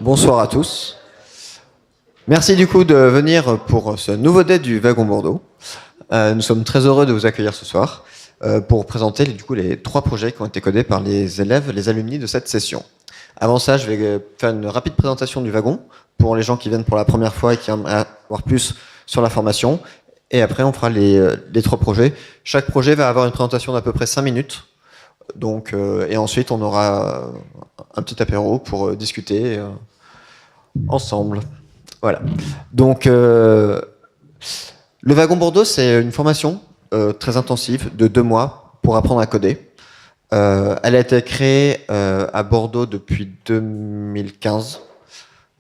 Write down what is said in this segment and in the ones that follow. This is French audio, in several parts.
Bonsoir à tous. Merci du coup de venir pour ce nouveau date du Wagon Bordeaux. Nous sommes très heureux de vous accueillir ce soir pour présenter du coup les 3 projets qui ont été codés par les élèves, les alumni de cette session. Avant ça, je vais faire une rapide présentation du wagon pour les gens qui viennent pour la première fois et qui aimeraient avoir plus sur la formation. Et après, on fera les 3 projets. Chaque projet va avoir une présentation d'à peu près 5 minutes. Donc, et ensuite, on aura un petit apéro pour discuter ensemble. Voilà. Donc, le Wagon Bordeaux, c'est une formation très intensive de 2 mois pour apprendre à coder. Elle a été créée à Bordeaux depuis 2015.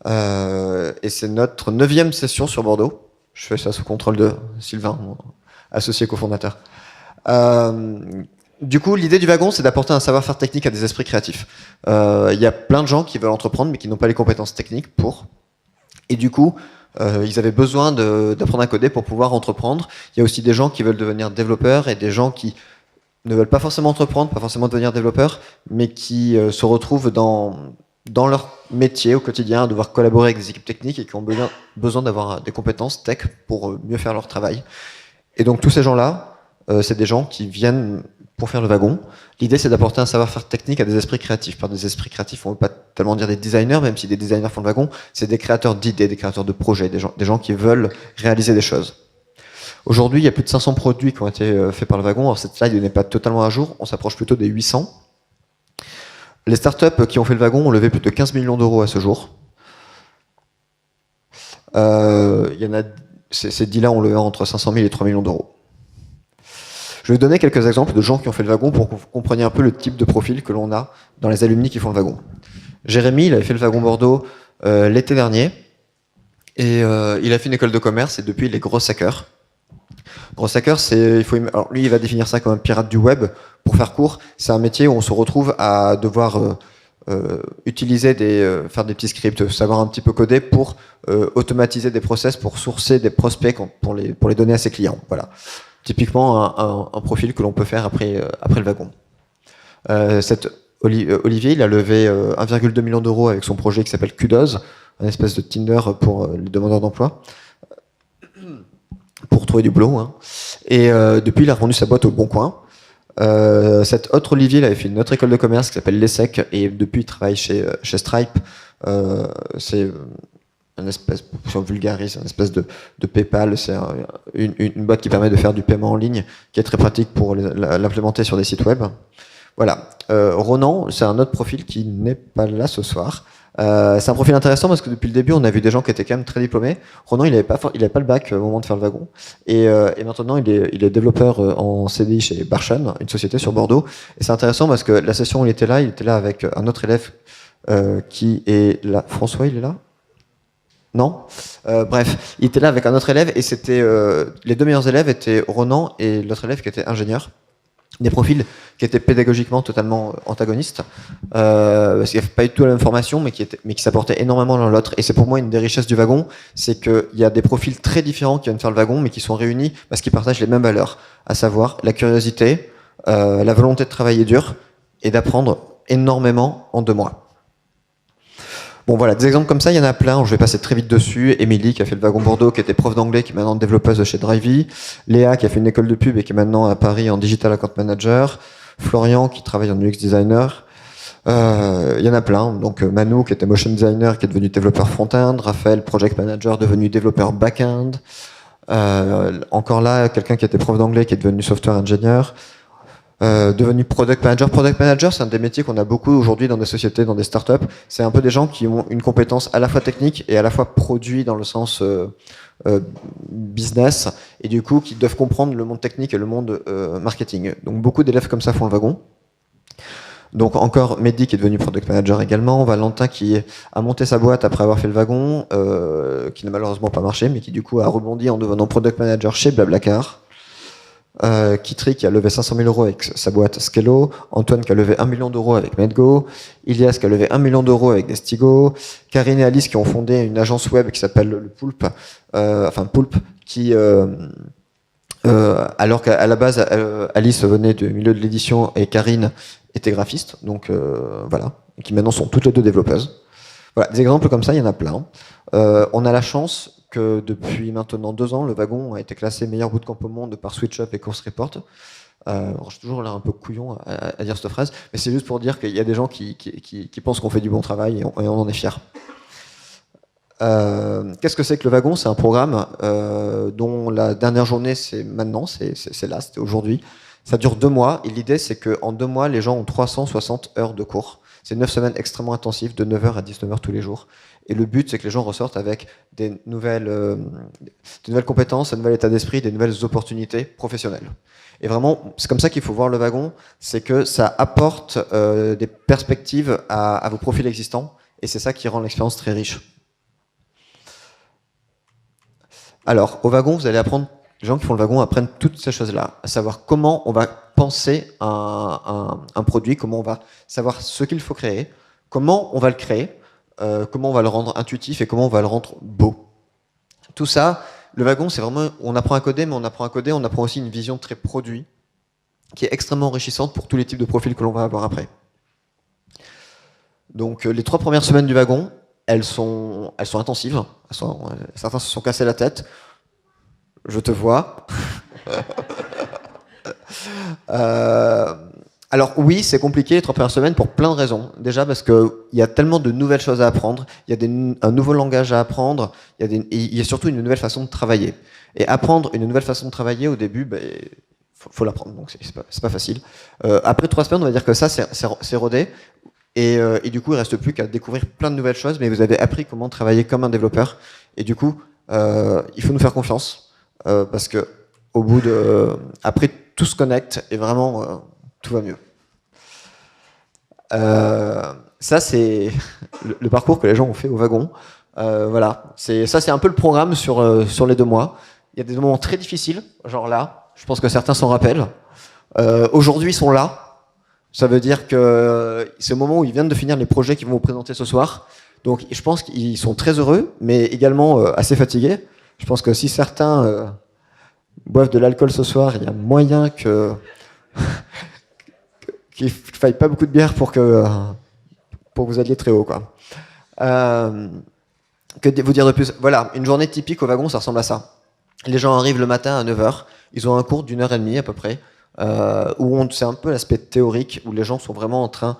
Et c'est notre 9e session sur Bordeaux. Je fais ça sous contrôle de Sylvain, mon associé cofondateur. Du coup, l'idée du wagon, c'est d'apporter un savoir-faire technique à des esprits créatifs. Il y a plein de gens qui veulent entreprendre, mais qui n'ont pas les compétences techniques pour. Et du coup, ils avaient besoin d'apprendre à coder pour pouvoir entreprendre. Il y a aussi des gens qui veulent devenir développeurs et des gens qui ne veulent pas forcément entreprendre, pas forcément devenir développeurs, mais qui se retrouvent dans leur métier au quotidien, à devoir collaborer avec des équipes techniques et qui ont besoin d'avoir des compétences tech pour mieux faire leur travail. Et donc tous ces gens-là, c'est des gens qui viennent pour faire le wagon. L'idée, c'est d'apporter un savoir-faire technique à des esprits créatifs. Par des esprits créatifs, on ne veut pas tellement dire des designers, même si des designers font le wagon, c'est des créateurs d'idées, des créateurs de projets, des gens qui veulent réaliser des choses. Aujourd'hui, il y a plus de 500 produits qui ont été faits par le wagon. Alors cette slide n'est pas totalement à jour, on s'approche plutôt des 800. Les startups qui ont fait le wagon ont levé plus de 15 millions d'euros à ce jour. Ces 10-là ont levé entre 500 000 et 3 millions d'euros. Je vais vous donner quelques exemples de gens qui ont fait le wagon pour que vous compreniez un peu le type de profil que l'on a dans les alumni qui font le wagon. Jérémy, il avait fait le wagon Bordeaux l'été dernier. Et il a fait une école de commerce et depuis, il est gros hacker. Gros hacker, alors lui, il va définir ça comme un pirate du web. Pour faire court, c'est un métier où on se retrouve à devoir utiliser faire des petits scripts, savoir un petit peu coder pour automatiser des process, pour sourcer des prospects pour les donner à ses clients. Voilà. Typiquement un profil que l'on peut faire après le wagon. Olivier, il a levé 1,2 million d'euros avec son projet qui s'appelle Kudos, un espèce de Tinder pour les demandeurs d'emploi, pour trouver du boulot. Hein. Et depuis, il a revendu sa boîte au Bon Coin. Cet autre Olivier, il avait fait une autre école de commerce qui s'appelle l'ESSEC, et depuis, il travaille chez Stripe. C'est une espèce, si on vulgarise, une espèce de PayPal, c'est une boîte qui permet de faire du paiement en ligne, qui est très pratique pour l'implémenter sur des sites web. Voilà. Ronan, c'est un autre profil qui n'est pas là ce soir. C'est un profil intéressant parce que depuis le début, on a vu des gens qui étaient quand même très diplômés. Ronan, il avait pas le bac au moment de faire le wagon. Et maintenant, il est développeur en CDI chez Barchan, une société sur Bordeaux. Et c'est intéressant parce que la session où il était là avec un autre élève qui est là. François, il est là? Non. Bref, il était là avec un autre élève et c'était les 2 meilleurs élèves étaient Ronan et l'autre élève qui était ingénieur. Des profils qui étaient pédagogiquement totalement antagonistes, parce qu'il n'y avait pas eu tout la même formation, mais qui s'apportaient énormément l'un l'autre. Et c'est pour moi une des richesses du wagon, c'est qu'il y a des profils très différents qui viennent faire le wagon, mais qui sont réunis parce qu'ils partagent les mêmes valeurs, à savoir la curiosité, la volonté de travailler dur et d'apprendre énormément en 2 mois. Bon voilà, des exemples comme ça, il y en a plein, je vais passer très vite dessus. Émilie qui a fait le wagon Bordeaux, qui était prof d'anglais, qui est maintenant développeuse de chez Drivey. Léa qui a fait une école de pub et qui est maintenant à Paris en Digital Account Manager. Florian qui travaille en UX Designer. Il y en a plein, donc Manu qui était Motion Designer, qui est devenu développeur front-end. Raphaël, Project Manager, devenu développeur back-end. Encore là, quelqu'un qui était prof d'anglais, qui est devenu Software Engineer. Devenu Product Manager. Product Manager, c'est un des métiers qu'on a beaucoup aujourd'hui dans des sociétés, dans des startups. C'est un peu des gens qui ont une compétence à la fois technique et à la fois produit dans le sens business, et du coup qui doivent comprendre le monde technique et le monde marketing. Donc beaucoup d'élèves comme ça font le wagon. Donc encore Mehdi qui est devenu Product Manager également, Valentin qui a monté sa boîte après avoir fait le wagon, qui n'a malheureusement pas marché, mais qui du coup a rebondi en devenant Product Manager chez Blablacar. Kitri qui a levé 500 000 euros avec sa boîte Skello, Antoine qui a levé 1 million d'euros avec Medgo, Ilias qui a levé 1 million d'euros avec Destigo, Karine et Alice qui ont fondé une agence web qui s'appelle le Poulpe, Poulpe, qui alors qu'à la base Alice venait du milieu de l'édition et Karine était graphiste, donc voilà, qui maintenant sont toutes les 2 développeuses. Voilà, des exemples comme ça, il y en a plein. On a la chance que depuis maintenant 2 ans, le wagon a été classé meilleur bootcamp au monde par SwitchUp et Course Report. J'ai toujours l'air un peu couillon à dire cette phrase, mais c'est juste pour dire qu'il y a des gens qui pensent qu'on fait du bon travail et on en est fiers. Qu'est-ce que c'est que le wagon? C'est un programme dont la dernière journée, c'est maintenant, c'est là, c'était aujourd'hui. Ça dure 2 mois, et l'idée, c'est qu'en 2 mois, les gens ont 360 heures de cours. C'est 9 semaines extrêmement intensives, de 9h à 19h tous les jours. Et le but, c'est que les gens ressortent avec des nouvelles compétences, un nouvel état d'esprit, des nouvelles opportunités professionnelles. Et vraiment, c'est comme ça qu'il faut voir le wagon, c'est que ça apporte des perspectives à vos profils existants, et c'est ça qui rend l'expérience très riche. Alors, au wagon, vous allez apprendre, les gens qui font le wagon apprennent toutes ces choses-là, à savoir comment on va penser un produit, comment on va savoir ce qu'il faut créer, comment on va le créer, comment on va le rendre intuitif et comment on va le rendre beau. Tout ça, le wagon, c'est vraiment, on apprend à coder, mais on apprend aussi une vision très produit, qui est extrêmement enrichissante pour tous les types de profils que l'on va avoir après. Donc, les 3 premières semaines du wagon, elles sont intensives. Certains se sont cassés la tête. Je te vois. Alors oui, c'est compliqué les 3 premières semaines pour plein de raisons. Déjà parce qu'il y a tellement de nouvelles choses à apprendre, il y a un nouveau langage à apprendre, il y a surtout une nouvelle façon de travailler. Et apprendre une nouvelle façon de travailler au début, faut l'apprendre, donc c'est pas facile. Après 3 semaines, on va dire que ça, c'est rodé. Et du coup, il ne reste plus qu'à découvrir plein de nouvelles choses, mais vous avez appris comment travailler comme un développeur. Et du coup, il faut nous faire confiance, parce que au bout après, tout se connecte et vraiment, tout va mieux. Ça, c'est le parcours que les gens ont fait au wagon. Voilà, ça, c'est un peu le programme sur les 2 mois. Il y a des moments très difficiles, genre là. Je pense que certains s'en rappellent. Aujourd'hui, ils sont là. Ça veut dire que c'est au moment où ils viennent de finir les projets qu'ils vont vous présenter ce soir. Donc je pense qu'ils sont très heureux, mais également assez fatigués. Je pense que si certains boivent de l'alcool ce soir, il y a moyen qu'il ne faille pas beaucoup de bière pour que vous alliez très haut, quoi. Que vous dire de plus? Voilà, une journée typique au wagon, ça ressemble à ça. Les gens arrivent le matin à 9h, ils ont un cours d'1h30 à peu près, où c'est un peu l'aspect théorique, où les gens sont vraiment en train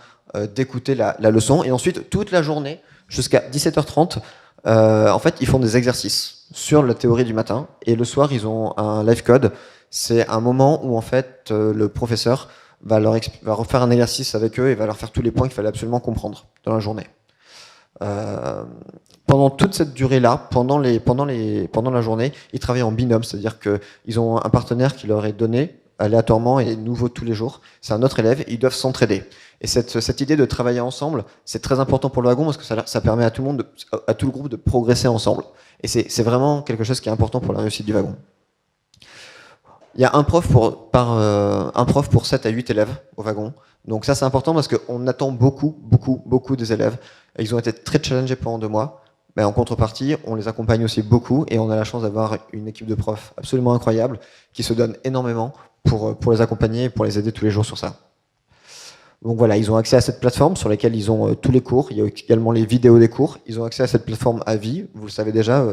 d'écouter la leçon, et ensuite toute la journée, jusqu'à 17h30, en fait, ils font des exercices sur la théorie du matin, et le soir, ils ont un live code. C'est un moment où en fait, le professeur va refaire un exercice avec eux et va leur faire tous les points qu'il fallait absolument comprendre dans la journée. Pendant toute cette durée-là, pendant la journée, ils travaillent en binôme, c'est-à-dire qu'ils ont un partenaire qui leur est donné aléatoirement et nouveau tous les jours. C'est un autre élève et ils doivent s'entraider. Et cette idée de travailler ensemble, c'est très important pour le wagon parce que ça permet à tout le monde, à tout le groupe de progresser ensemble. Et c'est vraiment quelque chose qui est important pour la réussite du wagon. Il y a un prof pour 7 à 8 élèves au wagon. Donc ça, c'est important parce qu'on attend beaucoup des élèves. Et ils ont été très challengés pendant 2 mois. Mais en contrepartie, on les accompagne aussi beaucoup et on a la chance d'avoir une équipe de profs absolument incroyable qui se donne énormément pour les accompagner et pour les aider tous les jours sur ça. Donc voilà, ils ont accès à cette plateforme sur laquelle ils ont tous les cours. Il y a également les vidéos des cours. Ils ont accès à cette plateforme à vie. Vous le savez déjà,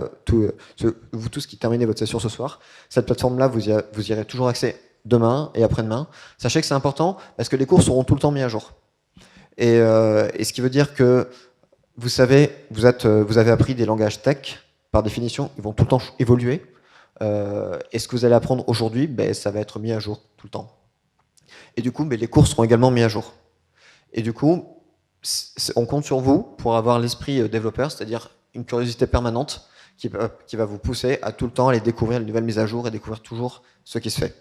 vous tous qui terminez votre session ce soir. Cette plateforme-là, vous y aurez toujours accès demain et après-demain. Sachez que c'est important parce que les cours seront tout le temps mis à jour. Et ce qui veut dire que vous savez, vous avez appris des langages tech, par définition, ils vont tout le temps évoluer. Et ce que vous allez apprendre aujourd'hui, ça va être mis à jour tout le temps. Et du coup, les cours seront également mis à jour. Et du coup, on compte sur vous pour avoir l'esprit développeur, c'est-à-dire une curiosité permanente qui va vous pousser à tout le temps aller découvrir les nouvelles mises à jour et découvrir toujours ce qui se fait.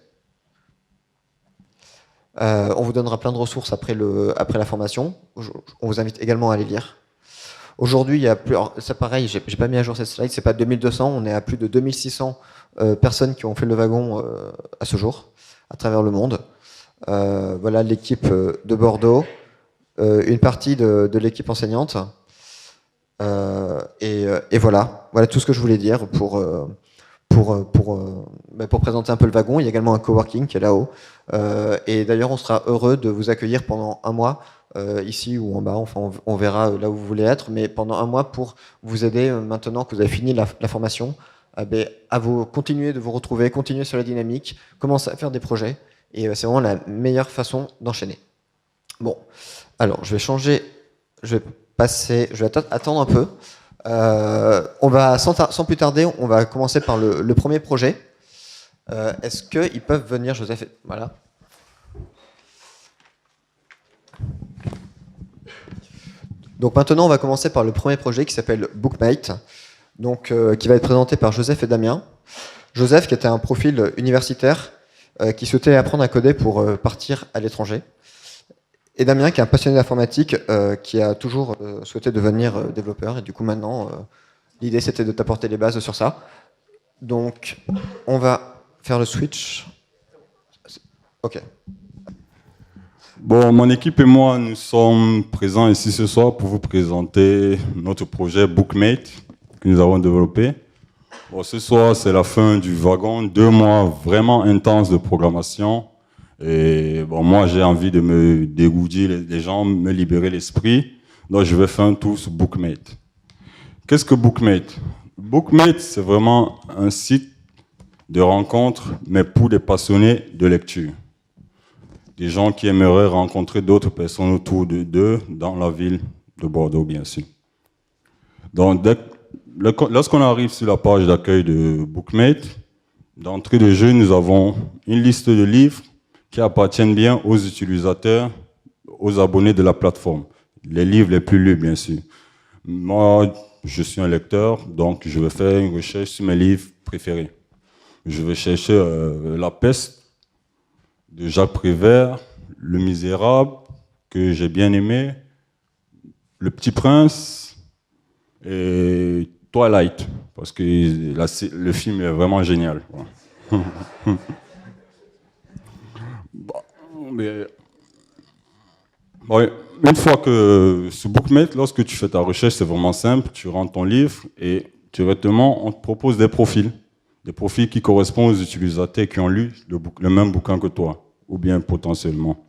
On vous donnera plein de ressources après la formation. On vous invite également à les lire. Aujourd'hui, il y a plus, c'est pareil, j'ai pas mis à jour cette slide, c'est pas 2200, on est à plus de 2600 personnes qui ont fait le wagon à ce jour, à travers le monde. Voilà l'équipe de Bordeaux, une partie de l'équipe enseignante, et voilà tout ce que je voulais dire pour présenter un peu le wagon. Il y a également un coworking qui est là-haut, et d'ailleurs on sera heureux de vous accueillir pendant 1 mois ici ou en bas, enfin on verra là où vous voulez être, mais pendant un mois pour vous aider, maintenant que vous avez fini la formation, à vous continuer de vous retrouver, continuer sur la dynamique, commencer à faire des projets, et c'est vraiment la meilleure façon d'enchaîner. Bon, alors je vais changer, je vais attendre un peu. On va sans plus tarder, on va commencer par le premier projet. Est-ce qu'ils peuvent venir, Joseph? Voilà. Donc maintenant, on va commencer par le premier projet qui s'appelle Bookmate, donc, qui va être présenté par Joseph et Damien. Joseph, qui était un profil universitaire, qui souhaitait apprendre à coder pour partir à l'étranger. Et Damien, qui est un passionné d'informatique, qui a toujours souhaité devenir développeur. Et du coup, maintenant, l'idée, c'était de t'apporter les bases sur ça. Donc, on va faire le switch. Ok. Bon, mon équipe et moi, nous sommes présents ici ce soir pour vous présenter notre projet Bookmate que nous avons développé. Bon, ce soir, c'est la fin du wagon, 2 mois vraiment intenses de programmation. Et bon, moi, j'ai envie de me dégourdir les jambes, me libérer l'esprit. Donc, je vais faire un tour sur Bookmate. Qu'est-ce que Bookmate? Bookmate, c'est vraiment un site de rencontre, mais pour des passionnés de lecture. Des gens qui aimeraient rencontrer d'autres personnes autour d'eux dans la ville de Bordeaux, bien sûr. Donc, lorsqu'on arrive sur la page d'accueil de Bookmate, d'entrée de jeu, nous avons une liste de livres qui appartiennent bien aux utilisateurs, aux abonnés de la plateforme. Les livres les plus lus, bien sûr. Moi, je suis un lecteur, donc je vais faire une recherche sur mes livres préférés. Je vais chercher La Peste de Jacques Prévert, Le Misérable, que j'ai bien aimé, Le Petit Prince et Twilight, parce que le film est vraiment génial. Une fois que ce Bookmate, lorsque tu fais ta recherche, c'est vraiment simple, tu rentres ton livre et directement, on te propose des profils qui correspondent aux utilisateurs qui ont lu le même bouquin que toi, ou bien potentiellement.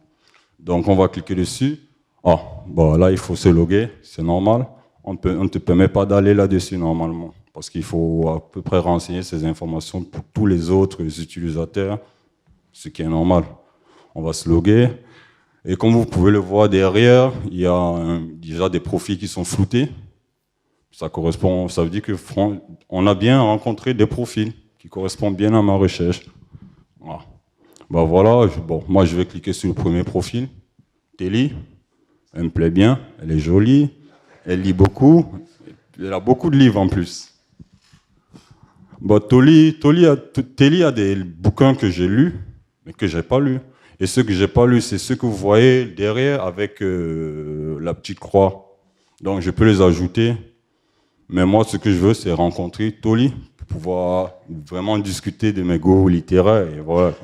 Donc, on va cliquer dessus. Ah, bon, là, il faut se loguer, c'est normal. On ne te permet pas d'aller là-dessus normalement, parce qu'il faut à peu près renseigner ces informations pour tous les autres utilisateurs, ce qui est normal. On va se loguer. Et comme vous pouvez le voir derrière, il y a déjà des profils qui sont floutés. Ça veut dire que on a bien rencontré des profils qui correspondent bien à ma recherche. Ah. Ben voilà, moi je vais cliquer sur le premier profil. Telly, elle me plaît bien, elle est jolie, elle lit beaucoup, elle a beaucoup de livres en plus. Bon, Telly a des bouquins que j'ai lus, mais que j'ai pas lus. Et ceux que j'ai pas lus, c'est ceux que vous voyez derrière avec la petite croix. Donc je peux les ajouter. Mais moi, ce que je veux, c'est rencontrer Tolly pour pouvoir vraiment discuter de mes goûts littéraires. Et voilà.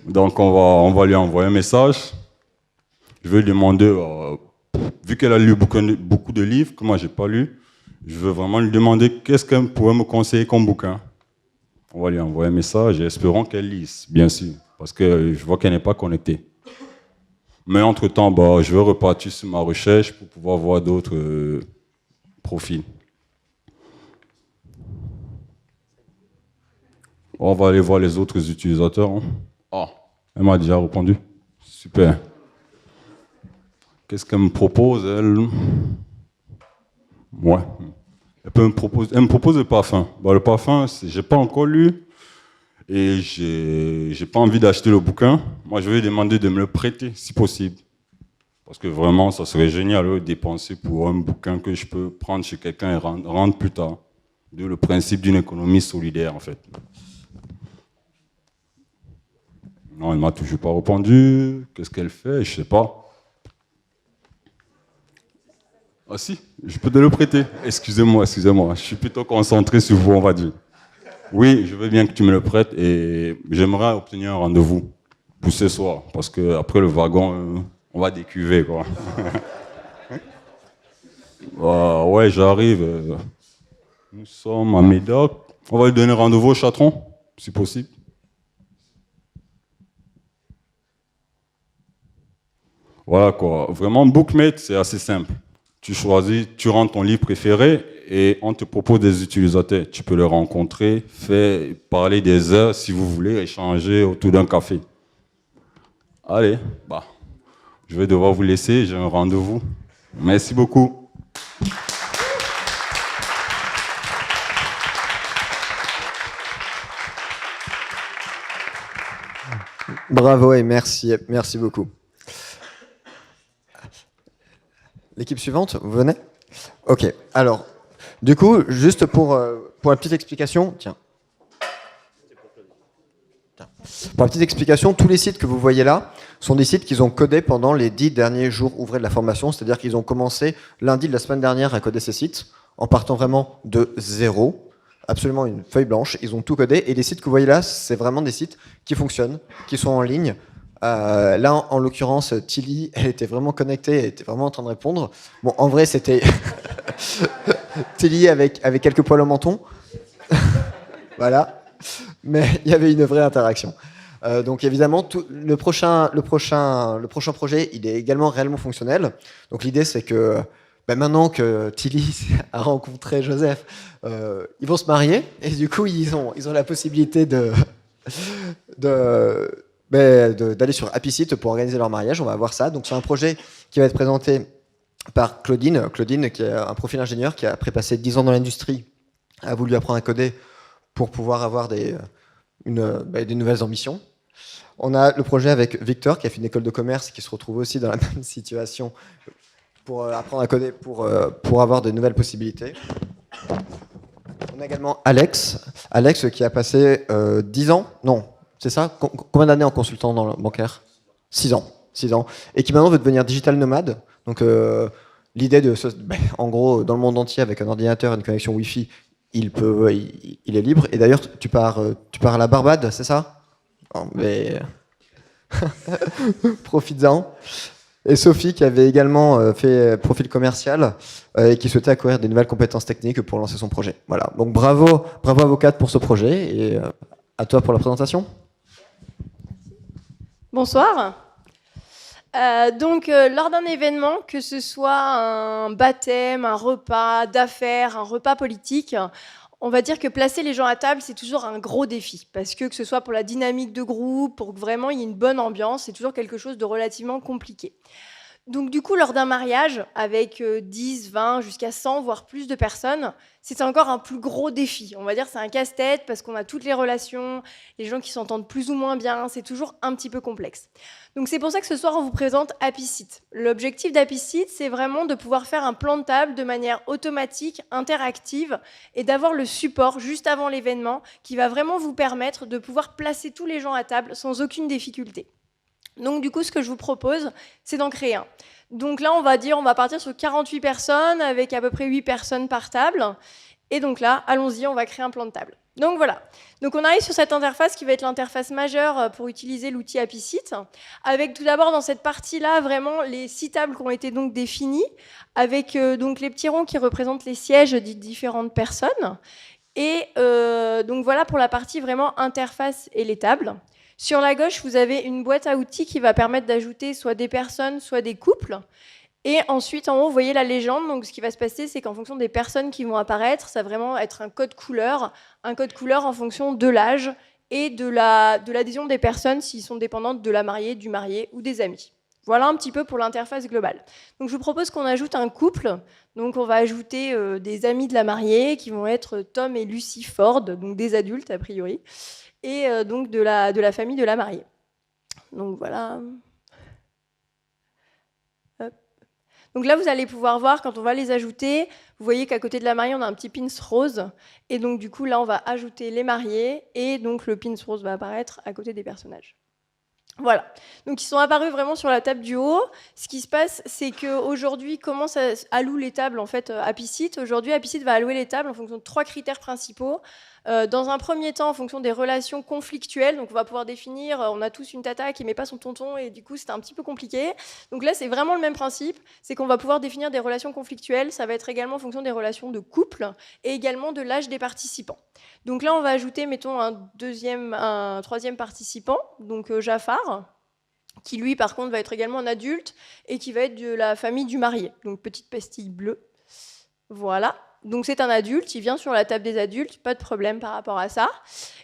Donc on va lui envoyer un message. Je vais lui demander, vu qu'elle a lu beaucoup de livres que moi j'ai pas lu, je veux vraiment lui demander qu'est-ce qu'elle pourrait me conseiller comme bouquin. On va lui envoyer un message et espérons qu'elle lise, bien sûr, parce que je vois qu'elle n'est pas connectée. Mais entre-temps, je vais repartir sur ma recherche pour pouvoir voir d'autres profils. On va aller voir les autres utilisateurs. Hein. Ah, elle m'a déjà répondu. Super. Qu'est-ce qu'elle me propose, elle? Ouais. Elle me propose le parfum. Le parfum, j'ai pas encore lu et j'ai pas envie d'acheter le bouquin. Moi, je vais lui demander de me le prêter, si possible. Parce que vraiment, ça serait génial de dépenser pour un bouquin que je peux prendre chez quelqu'un et rendre plus tard. D'où le principe d'une économie solidaire, en fait. Non, elle m'a toujours pas répondu. Qu'est-ce qu'elle fait? Je sais pas. Ah si, je peux te le prêter. Excusez-moi. Je suis plutôt concentré sur vous, on va dire. Oui, je veux bien que tu me le prêtes et j'aimerais obtenir un rendez-vous pour ce soir. Parce qu'après le wagon, on va décuver, quoi. Ouais, j'arrive. Nous sommes à Médoc. On va lui donner rendez-vous au Chatron, si possible. Voilà quoi. Vraiment, Bookmate, c'est assez simple. Tu choisis, tu rentres ton livre préféré et on te propose des utilisateurs. Tu peux les rencontrer, faire parler des heures si vous voulez, échanger autour d'un café. Allez, bah, je vais devoir vous laisser, j'ai un rendez-vous. Merci beaucoup. Bravo et merci, merci beaucoup. L'équipe suivante, vous venez? Ok, alors, du coup, juste pour la petite explication, tiens. Pour la petite explication, tous les sites que vous voyez là sont des sites qu'ils ont codés pendant les 10 derniers jours ouvrés de la formation, c'est-à-dire qu'ils ont commencé lundi de la semaine dernière à coder ces sites, en partant vraiment de zéro, absolument une feuille blanche, ils ont tout codé, et les sites que vous voyez là, c'est vraiment des sites qui fonctionnent, qui sont en ligne. Là, en l'occurrence, Tilly, elle était vraiment connectée, elle était vraiment en train de répondre. Bon, en vrai, c'était Tilly avec quelques poils au menton. Voilà. Mais il y avait une vraie interaction. Donc évidemment, le prochain projet, il est également réellement fonctionnel. Donc l'idée, c'est que maintenant que Tilly a rencontré Joseph, ils vont se marier et du coup, ils ont la possibilité d'aller sur Happysite pour organiser leur mariage. On va voir ça. Donc c'est un projet qui va être présenté par Claudine. Claudine, qui est un profil ingénieur, qui a prépassé 10 ans dans l'industrie, a voulu apprendre à coder pour pouvoir avoir des nouvelles ambitions. On a le projet avec Victor, qui a fait une école de commerce, qui se retrouve aussi dans la même situation pour apprendre à coder, pour avoir de nouvelles possibilités. On a également Alex qui a passé 10 ans, non, c'est ça? Combien d'années en consultant dans le bancaire? 6 ans. 6 ans. Et qui maintenant veut devenir digital nomade. Donc l'idée en gros, dans le monde entier, avec un ordinateur et une connexion Wi-Fi, il est libre. Et d'ailleurs, tu pars à la Barbade, c'est ça? Non, mais profites-en. Et Sophie, qui avait également fait profil commercial et qui souhaitait acquérir des nouvelles compétences techniques pour lancer son projet. Voilà. Donc bravo Avocate pour ce projet et à toi pour la présentation. Bonsoir. Lors d'un événement, que ce soit un baptême, un repas d'affaires, un repas politique, on va dire que placer les gens à table, c'est toujours un gros défi. Parce que ce soit pour la dynamique de groupe, pour que vraiment il y ait une bonne ambiance, c'est toujours quelque chose de relativement compliqué. Donc du coup, lors d'un mariage, avec 10, 20, jusqu'à 100, voire plus de personnes, c'est encore un plus gros défi. On va dire c'est un casse-tête parce qu'on a toutes les relations, les gens qui s'entendent plus ou moins bien, c'est toujours un petit peu complexe. Donc c'est pour ça que ce soir, on vous présente Happysite. L'objectif d'Happysite, c'est vraiment de pouvoir faire un plan de table de manière automatique, interactive, et d'avoir le support juste avant l'événement qui va vraiment vous permettre de pouvoir placer tous les gens à table sans aucune difficulté. Donc du coup, ce que je vous propose, c'est d'en créer un. Donc là, on va partir sur 48 personnes, avec à peu près 8 personnes par table. Et donc là, allons-y, on va créer un plan de table. Donc voilà. Donc on arrive sur cette interface qui va être l'interface majeure pour utiliser l'outil Happysite, avec tout d'abord dans cette partie-là, vraiment les 6 tables qui ont été donc définies, avec donc les petits ronds qui représentent les sièges des différentes personnes. Et donc voilà pour la partie vraiment interface et les tables. Sur la gauche, vous avez une boîte à outils qui va permettre d'ajouter soit des personnes, soit des couples. Et ensuite, en haut, vous voyez la légende. Donc, ce qui va se passer, c'est qu'en fonction des personnes qui vont apparaître, ça va vraiment être un code couleur en fonction de l'âge et de l'adhésion des personnes s'ils sont dépendantes de la mariée, du marié ou des amis. Voilà un petit peu pour l'interface globale. Donc, je vous propose qu'on ajoute un couple. Donc, on va ajouter des amis de la mariée qui vont être Tom et Lucy Ford, donc des adultes a priori. Et donc de la famille de la mariée. Donc voilà. Hop. Donc là, vous allez pouvoir voir, quand on va les ajouter, vous voyez qu'à côté de la mariée, on a un petit pins rose. Et donc du coup, là, on va ajouter les mariés. Et donc le pins rose va apparaître à côté des personnages. Voilà. Donc ils sont apparus vraiment sur la table du haut. Ce qui se passe, c'est qu'aujourd'hui, comment ça alloue les tables en fait Happysite? Aujourd'hui, Happysite va allouer les tables en fonction de 3 critères principaux. Dans un premier temps, en fonction des relations conflictuelles, donc on va pouvoir définir, on a tous une tata qui met pas son tonton et du coup c'était un petit peu compliqué. Donc là c'est vraiment le même principe, c'est qu'on va pouvoir définir des relations conflictuelles, ça va être également en fonction des relations de couple et également de l'âge des participants. Donc là on va ajouter, mettons, un troisième participant, donc Jafar. qui lui, par contre, va être également un adulte et qui va être de la famille du marié. Donc, petite pastille bleue. Voilà. Donc, c'est un adulte, il vient sur la table des adultes, pas de problème par rapport à ça.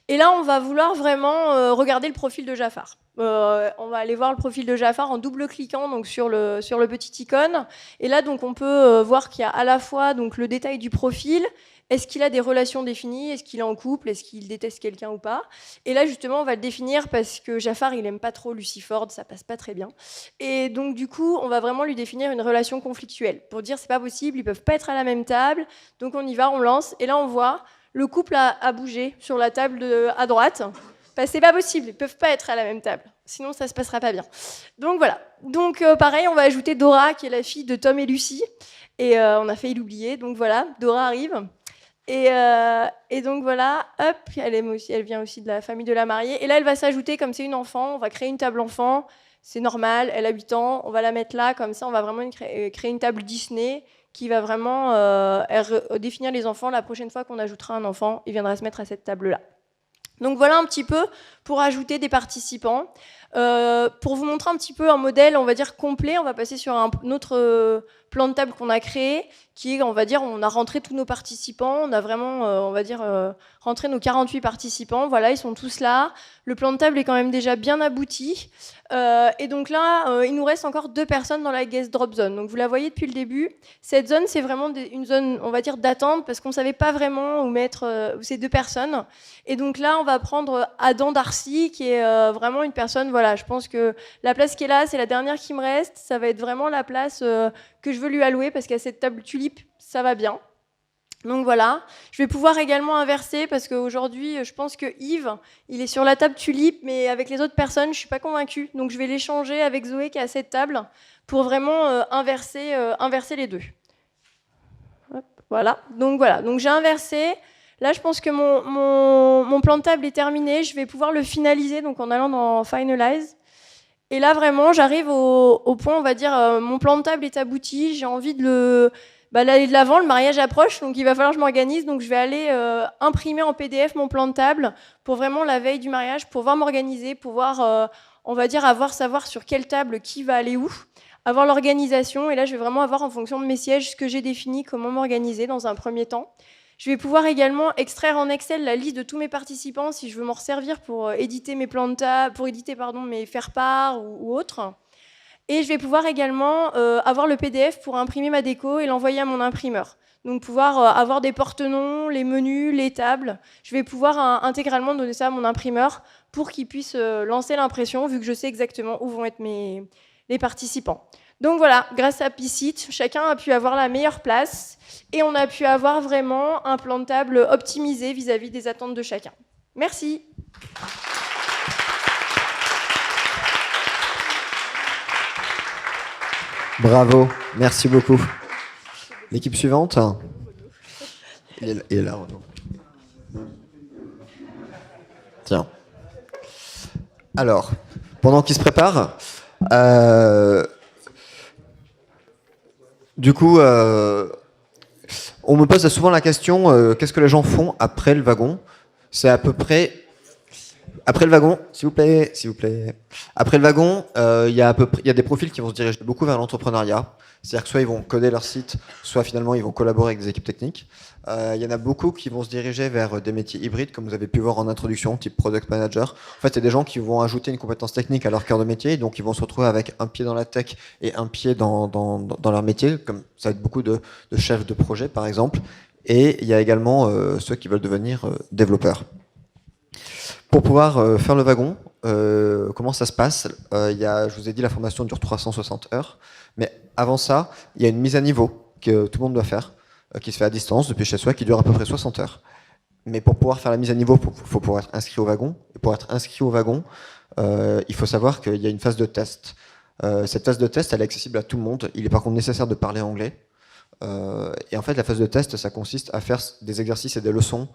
Et là, on va vouloir vraiment regarder le profil de Jafar. On va aller voir le profil de Jafar en double-cliquant donc, sur le petit icône. Et là, donc, on peut voir qu'il y a à la fois donc, le détail du profil. Est-ce qu'il a des relations définies? Est-ce qu'il est en couple? Est-ce qu'il déteste quelqu'un ou pas? Et là, justement, on va le définir parce que Jafar, il aime pas trop Lucy Ford, ça passe pas très bien. Et donc, du coup, on va vraiment lui définir une relation conflictuelle pour dire c'est pas possible, ils peuvent pas être à la même table. Donc, on y va, on lance. Et là, on voit le couple a bougé sur la table à droite. C'est pas possible, ils peuvent pas être à la même table. Sinon, ça se passera pas bien. Donc, voilà. Donc, pareil, on va ajouter Dora, qui est la fille de Tom et Lucy. Et on a failli l'oublier. Donc, voilà, Dora arrive. Et donc voilà, hop, elle vient aussi de la famille de la mariée. Et là, elle va s'ajouter, comme c'est une enfant, on va créer une table enfant, c'est normal, elle a 8 ans, on va la mettre là, comme ça, on va vraiment créer une table Disney qui va vraiment définir les enfants. La prochaine fois qu'on ajoutera un enfant, il viendra se mettre à cette table-là. Donc voilà un petit peu pour ajouter des participants. Pour vous montrer un petit peu un modèle, on va dire complet, on va passer sur un autre plan de table qu'on a créé, qui est, on va dire, on a rentré tous nos participants, on a vraiment, on va dire, rentré nos 48 participants. Voilà, ils sont tous là. Le plan de table est quand même déjà bien abouti. Et donc là, il nous reste encore 2 personnes dans la guest drop zone. Donc vous la voyez depuis le début. Cette zone, c'est vraiment une zone, on va dire, d'attente, parce qu'on ne savait pas vraiment où mettre ces 2 personnes. Et donc là, on va prendre Adam Darcy, qui est vraiment une personne, voilà, je pense que la place qui est là, c'est la dernière qui me reste. Ça va être vraiment la place que je veux lui allouer, parce qu'à cette table tulipe, ça va bien. Donc voilà, je vais pouvoir également inverser parce qu'aujourd'hui, je pense que Yves, il est sur la table tulipe, mais avec les autres personnes, je ne suis pas convaincue. Donc je vais l'échanger avec Zoé qui est à cette table pour vraiment inverser les deux. Hop, voilà, donc j'ai inversé. Là, je pense que mon plan de table est terminé. Je vais pouvoir le finaliser donc en allant dans Finalize. Et là, vraiment, j'arrive au point, on va dire, mon plan de table est abouti. J'ai envie d'aller de l'avant, le mariage approche, donc il va falloir que je m'organise. Donc je vais aller imprimer en PDF mon plan de table pour vraiment la veille du mariage, pour pouvoir m'organiser, pouvoir, on va dire, savoir sur quelle table qui va aller où, avoir l'organisation. Et là, je vais vraiment avoir en fonction de mes sièges ce que j'ai défini, comment m'organiser dans un premier temps. Je vais pouvoir également extraire en Excel la liste de tous mes participants si je veux m'en servir pour éditer mes plans de table, pour éditer mes faire-part ou autres. Et je vais pouvoir également avoir le PDF pour imprimer ma déco et l'envoyer à mon imprimeur. Donc pouvoir avoir des porte-noms, les menus, les tables. Je vais pouvoir intégralement donner ça à mon imprimeur pour qu'il puisse lancer l'impression, vu que je sais exactement où vont être les participants. Donc voilà, grâce à Picit, chacun a pu avoir la meilleure place et on a pu avoir vraiment un plan de table optimisé vis-à-vis des attentes de chacun. Merci. Bravo, merci beaucoup. L'équipe suivante. Il est là, Renaud. Tiens. Alors, pendant qu'il se prépare, du coup, on me pose souvent la question, qu'est-ce que les gens font après le wagon? C'est à peu près... Après le wagon, s'il vous plaît. Après le wagon, il y a des profils qui vont se diriger beaucoup vers l'entrepreneuriat. C'est-à-dire que soit ils vont coder leur site, soit finalement ils vont collaborer avec des équipes techniques. Il y en a beaucoup qui vont se diriger vers des métiers hybrides, comme vous avez pu voir en introduction, type product manager. En fait, c'est des gens qui vont ajouter une compétence technique à leur cœur de métier, donc ils vont se retrouver avec un pied dans la tech et un pied dans leur métier, comme ça va être beaucoup de chefs de projet, par exemple. Et il y a également ceux qui veulent devenir développeurs. Pour pouvoir faire le wagon, comment ça se passe? Je vous ai dit, la formation dure 360 heures. Mais avant ça, il y a une mise à niveau que tout le monde doit faire, qui se fait à distance depuis chez soi, qui dure à peu près 60 heures. Mais pour pouvoir faire la mise à niveau, il faut pouvoir être inscrit au wagon. Et pour être inscrit au wagon, il faut savoir qu'il y a une phase de test. Cette phase de test, elle est accessible à tout le monde. Il est par contre nécessaire de parler anglais. Et en fait, la phase de test, ça consiste à faire des exercices et des leçons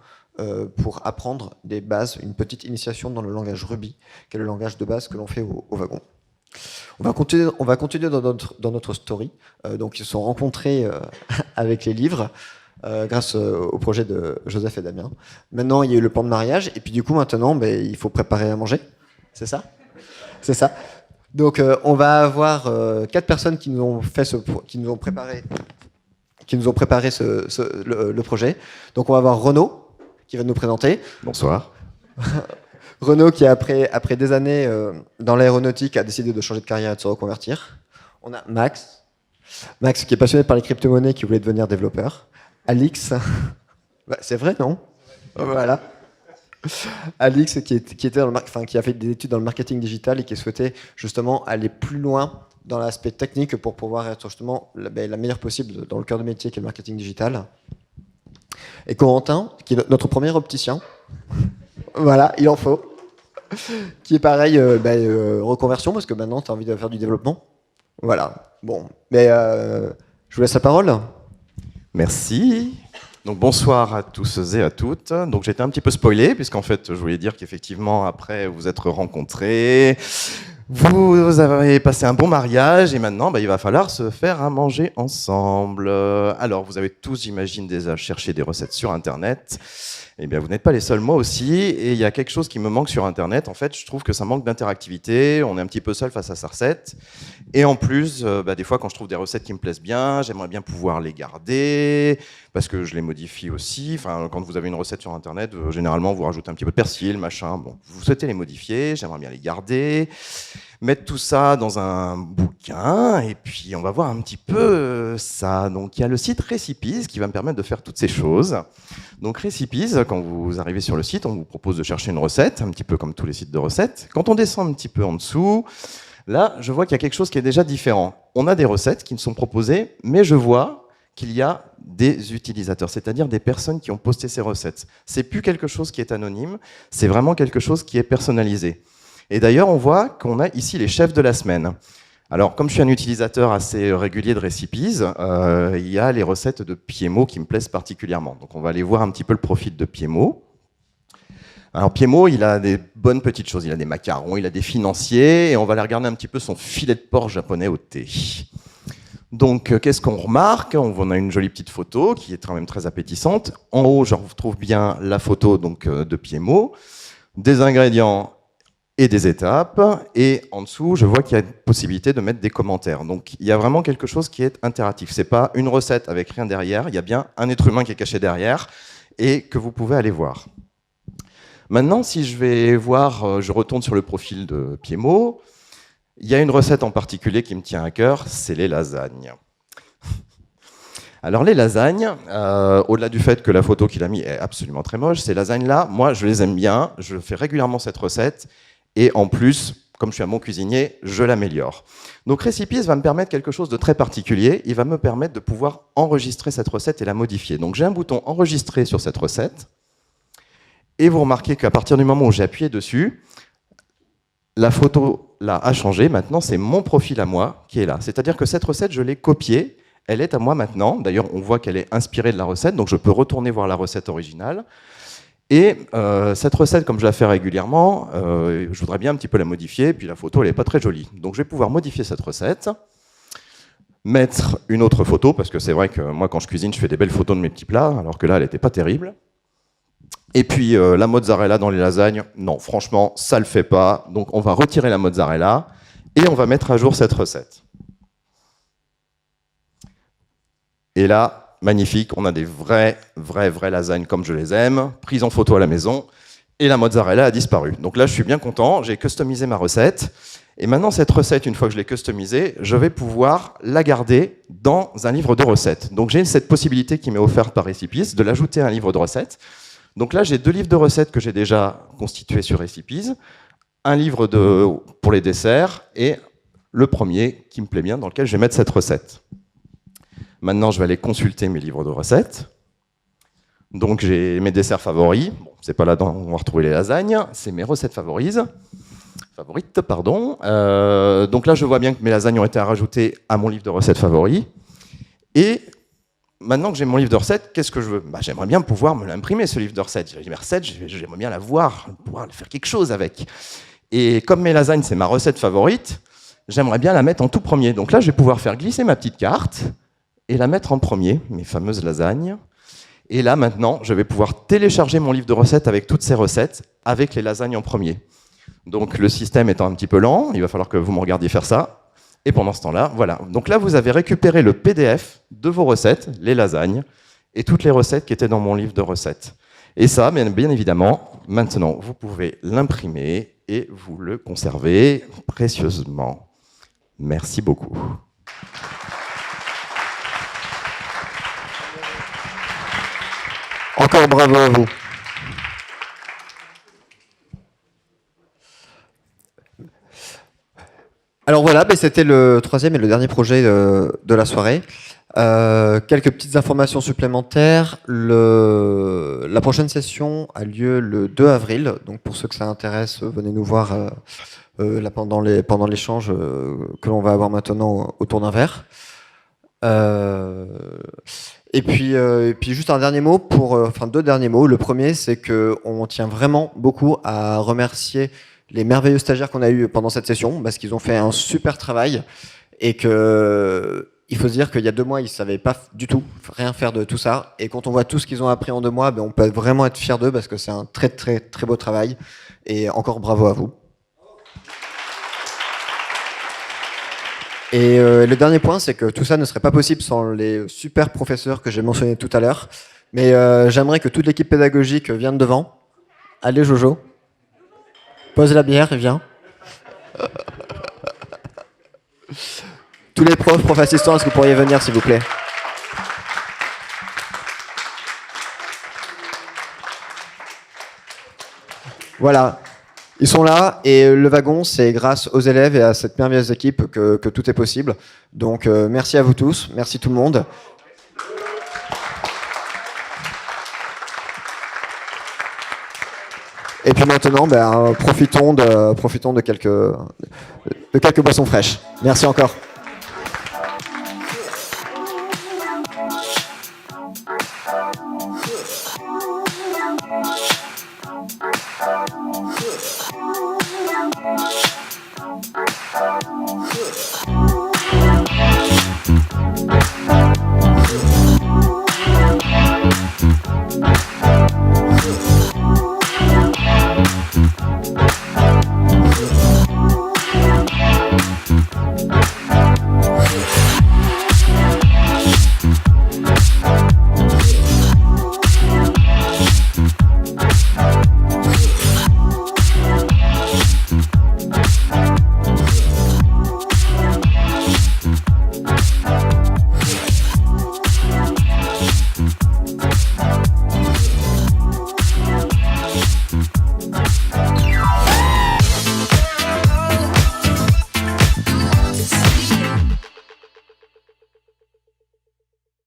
pour apprendre des bases, une petite initiation dans le langage Ruby, qui est le langage de base que l'on fait au wagon. On va continuer dans notre story. Donc, ils se sont rencontrés avec les livres grâce au projet de Joseph et Damien. Maintenant, il y a eu le plan de mariage. Et puis, du coup, maintenant, il faut préparer à manger. C'est ça? C'est ça. Donc, on va avoir 4 personnes qui nous ont préparé le projet. Donc, on va avoir Renaud qui va nous présenter. Bonsoir. Renaud qui, après des années dans l'aéronautique, a décidé de changer de carrière et de se reconvertir. On a Max qui est passionné par les crypto-monnaies, qui voulait devenir développeur. Alix, bah, c'est vrai, non? Voilà. Alix qui a fait des études dans le marketing digital et qui souhaitait justement aller plus loin dans l'aspect technique pour pouvoir être justement la meilleure possible dans le cœur de métier qui est le marketing digital. Et Corentin, qui est notre premier opticien, voilà, il en faut, qui est pareil, reconversion, parce que maintenant tu as envie de faire du développement. Voilà, bon, mais je vous laisse la parole. Merci. Donc bonsoir à tous et à toutes. Donc j'étais un petit peu spoilé, puisqu'en fait je voulais dire qu'effectivement après vous êtes rencontrés, vous avez passé un bon mariage et maintenant il va falloir se faire à manger ensemble. Alors vous avez tous, j'imagine, déjà cherché des recettes sur Internet. Eh bien, vous n'êtes pas les seuls, moi aussi, et il y a quelque chose qui me manque sur Internet. En fait, je trouve que ça manque d'interactivité, on est un petit peu seul face à sa recette. Et en plus, des fois, quand je trouve des recettes qui me plaisent bien, j'aimerais bien pouvoir les garder, parce que je les modifie aussi. Enfin, quand vous avez une recette sur Internet, généralement, vous rajoutez un petit peu de persil, machin. Bon, vous souhaitez les modifier, j'aimerais bien les garder, mettre tout ça dans un bouquin, et puis on va voir un petit peu ça. Donc, il y a le site Recipes qui va me permettre de faire toutes ces choses. Donc Recipes, quand vous arrivez sur le site, on vous propose de chercher une recette, un petit peu comme tous les sites de recettes. Quand on descend un petit peu en dessous, là, je vois qu'il y a quelque chose qui est déjà différent. On a des recettes qui nous sont proposées, mais je vois qu'il y a des utilisateurs, c'est-à-dire des personnes qui ont posté ces recettes. C'est plus quelque chose qui est anonyme, c'est vraiment quelque chose qui est personnalisé. Et d'ailleurs, on voit qu'on a ici les chefs de la semaine. Alors, comme je suis un utilisateur assez régulier de Recipes, il y a les recettes de Piémot qui me plaisent particulièrement. Donc, on va aller voir un petit peu le profil de Piémot. Alors, Piémot, il a des bonnes petites choses. Il a des macarons, il a des financiers, et on va aller regarder un petit peu son filet de porc japonais au thé. Donc, qu'est-ce qu'on remarque? On a une jolie petite photo qui est quand même très appétissante. En haut, je retrouve bien la photo donc, de Piémot, des ingrédients et des étapes, et en dessous, je vois qu'il y a une possibilité de mettre des commentaires. Donc, il y a vraiment quelque chose qui est interactif. C'est pas une recette avec rien derrière, il y a bien un être humain qui est caché derrière, et que vous pouvez aller voir. Maintenant, si je vais voir, je retourne sur le profil de Piémot, il y a une recette en particulier qui me tient à cœur, c'est les lasagnes. Alors les lasagnes, au-delà du fait que la photo qu'il a mis est absolument très moche, ces lasagnes-là, moi je les aime bien, je fais régulièrement cette recette, et en plus, comme je suis un bon cuisinier, je l'améliore. Donc Recipes va me permettre quelque chose de très particulier, il va me permettre de pouvoir enregistrer cette recette et la modifier. Donc j'ai un bouton enregistrer sur cette recette, et vous remarquez qu'à partir du moment où j'ai appuyé dessus, la photo là a changé, maintenant c'est mon profil à moi qui est là. C'est-à-dire que cette recette, je l'ai copiée, elle est à moi maintenant, d'ailleurs on voit qu'elle est inspirée de la recette, donc je peux retourner voir la recette originale. Et cette recette, comme je la fais régulièrement, je voudrais bien un petit peu la modifier, puis la photo, elle n'est pas très jolie. Donc je vais pouvoir modifier cette recette, mettre une autre photo, parce que c'est vrai que moi, quand je cuisine, je fais des belles photos de mes petits plats, alors que là, elle n'était pas terrible. Et puis la mozzarella dans les lasagnes, non, franchement, ça ne le fait pas. Donc on va retirer la mozzarella, et on va mettre à jour cette recette. Et là, magnifique, on a des vraies lasagnes comme je les aime, prises en photo à la maison, et la mozzarella a disparu. Donc là, je suis bien content, j'ai customisé ma recette, et maintenant cette recette, une fois que je l'ai customisée, je vais pouvoir la garder dans un livre de recettes. Donc j'ai cette possibilité qui m'est offerte par Recipes de l'ajouter à un livre de recettes. Donc là, j'ai 2 livres de recettes que j'ai déjà constitués sur Recipes, un livre pour les desserts, et le premier qui me plaît bien, dans lequel je vais mettre cette recette. Maintenant, je vais aller consulter mes livres de recettes. Donc, j'ai mes desserts favoris. Bon, c'est pas là-dedans où on va retrouver les lasagnes. C'est mes recettes favorites. Donc là, je vois bien que mes lasagnes ont été rajoutées à mon livre de recettes favoris. Et maintenant que j'ai mon livre de recettes, qu'est-ce que je veux? J'aimerais bien pouvoir me l'imprimer, ce livre de recettes. Mes recettes, j'aimerais bien la voir, pouvoir faire quelque chose avec. Et comme mes lasagnes, c'est ma recette favorite, j'aimerais bien la mettre en tout premier. Donc là, je vais pouvoir faire glisser ma petite carte et la mettre en premier, mes fameuses lasagnes. Et là, maintenant, je vais pouvoir télécharger mon livre de recettes avec toutes ces recettes, avec les lasagnes en premier. Donc le système étant un petit peu lent, il va falloir que vous me regardiez faire ça. Et pendant ce temps-là, voilà. Donc là, vous avez récupéré le PDF de vos recettes, les lasagnes, et toutes les recettes qui étaient dans mon livre de recettes. Et ça, bien évidemment, maintenant, vous pouvez l'imprimer et vous le conserver précieusement. Merci beaucoup. Encore bravo à vous. Alors voilà, c'était le troisième et le dernier projet de la soirée. Quelques petites informations supplémentaires. La prochaine session a lieu le 2 avril. Donc pour ceux que ça intéresse, venez nous voir là pendant l'échange que l'on va avoir maintenant autour d'un verre. Et puis juste un dernier mot deux derniers mots. Le premier, c'est que on tient vraiment beaucoup à remercier les merveilleux stagiaires qu'on a eu pendant cette session, parce qu'ils ont fait un super travail et que il faut se dire qu'il y a 2 mois, ils savaient pas du tout rien faire de tout ça. Et quand on voit tout ce qu'ils ont appris en 2 mois, on peut vraiment être fier d'eux parce que c'est un très très très beau travail. Et encore bravo à vous. Et le dernier point, c'est que tout ça ne serait pas possible sans les super professeurs que j'ai mentionnés tout à l'heure. Mais j'aimerais que toute l'équipe pédagogique vienne devant. Allez Jojo, pose la bière et viens. Tous les profs assistants, est-ce que vous pourriez venir s'il vous plaît? Voilà. Ils sont là et le wagon, c'est grâce aux élèves et à cette merveilleuse équipe que tout est possible. Donc merci à vous tous, merci tout le monde. Et puis maintenant, profitons de quelques boissons fraîches. Merci encore.